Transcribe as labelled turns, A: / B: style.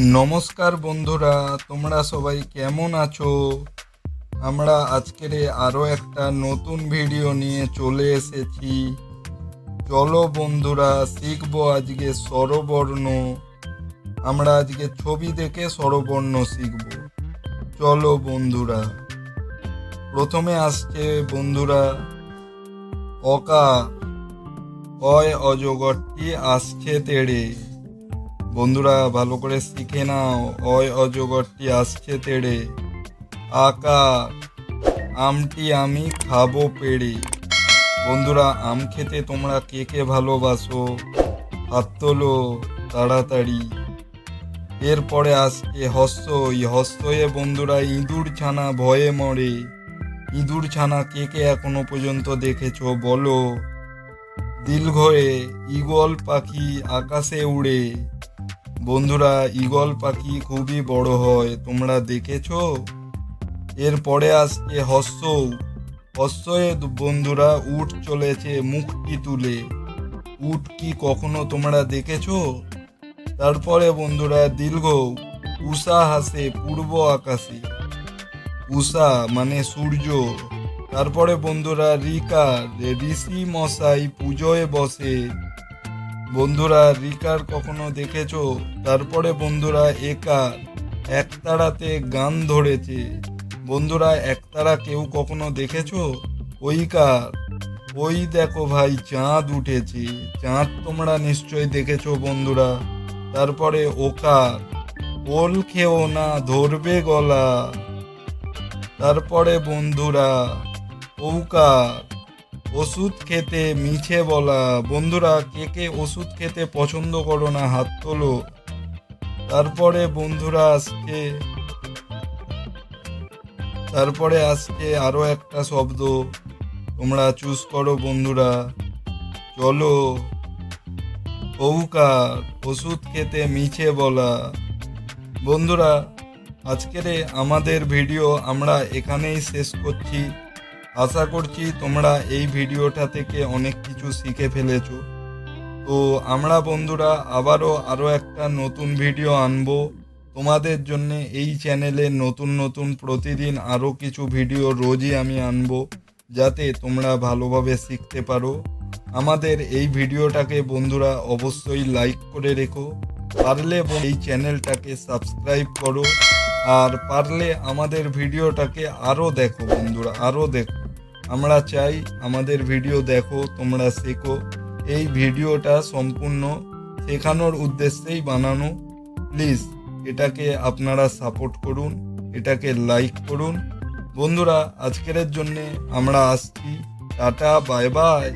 A: নমস্কার বন্ধুরা, তোমরা সবাই কেমন আছো? আমরা আজকের আরও একটা নতুন ভিডিও নিয়ে চলে এসেছি। চলো বন্ধুরা, শিখবো আজকে স্বরবর্ণ। আমরা আজকে ছবি দেখে স্বরবর্ণ শিখব। চলো বন্ধুরা, প্রথমে আসছে বন্ধুরা অকার। অয় অজগরটি আসছে তেড়ে। বন্ধুরা ভালো করে শিখে নাও, অয় অজগরটি আসছে তেড়ে। আকার, আমটি আমি খাবো পেড়ে। বন্ধুরা আম খেতে তোমরা কে কে ভালোবাসো? হাত তোলো তাড়াতাড়ি। এরপরে আসছে হস্যই। হস্যয়ে বন্ধুরা ইঁদুর ছানা ভয়ে মরে। ইঁদুর ছানা কে কে এখনো পর্যন্ত দেখেছো বলো? দীর্ঘয়ে ঈগল পাখি আকাশে উড়ে। বন্ধুরা ঈগল পাখি খুবই বড় হয়, তোমরা দেখেছো? এরপরে আসছে হস্য। হস্যে বন্ধুরা উট চলেছে মুখটি তুলে। উট কি কখনো তোমরা দেখেছো? তারপরে বন্ধুরা দীর্ঘ। উষা হাসে পূর্ব আকাশে। উষা মানে সূর্য। তারপরে বন্ধুরা রিকার। ঋষি মশাই পুজোয় বসে। বন্ধুরা রিকার কখনো দেখেছো? তারপরে বন্ধুরা একার। একতারাতে গান ধরেছে। বন্ধুরা একতারা কেউ কখনো দেখেছো? ওইকার। ওই দেখো ভাই চাঁদ উঠেছে। চাঁদ তোমরা নিশ্চয়ই দেখেছো বন্ধুরা। তারপরে ওকার। ওল খেও না ধরবে গলা। তারপরে বন্ধুরা ঔকার। ওষুধ খেতে মিছে বলা। বন্ধুরা কে কে ওষুধ খেতে পছন্দ করো না? হাত তোলো। তারপরে বন্ধুরা আসছে আরো একটা শব্দ, তোমরা চুজ করো বন্ধুরা। চলো। ঔকার, ওষুধ খেতে মিছে বলা। বন্ধুরা আজকের আমাদের ভিডিও আমরা এখানেই শেষ করছি। আশা করছি তোমরা এই ভিডিওটা থেকে অনেক কিছু শিখে ফেলেছো। তো আমরা বন্ধুরা আরও একটা নতুন ভিডিও আনবো তোমাদের জন্য। এই চ্যানেলে নতুন নতুন প্রতিদিন আরও কিছু ভিডিও রোজই আমি আনবো, যাতে তোমরা ভালোভাবে শিখতে পারো। আমাদের এই ভিডিওটাকে বন্ধুরা অবশ্যই লাইক করে রেখো। পারলে এই চ্যানেলটাকে সাবস্ক্রাইব করো। আর পারলে আমাদের ভিডিওটাকে আরও দেখো বন্ধুরা, আরও দেখো। আমরা চাই আমাদের ভিডিও দেখো, তোমরা শেখো। এই ভিডিওটা সম্পূর্ণ শেখানোর উদ্দেশ্যেই বানানো। প্লিজ এটাকে আপনারা সাপোর্ট করুন, এটাকে লাইক করুন। বন্ধুরা আজকের জন্যে আমরা আসছি। Tata, bye bye.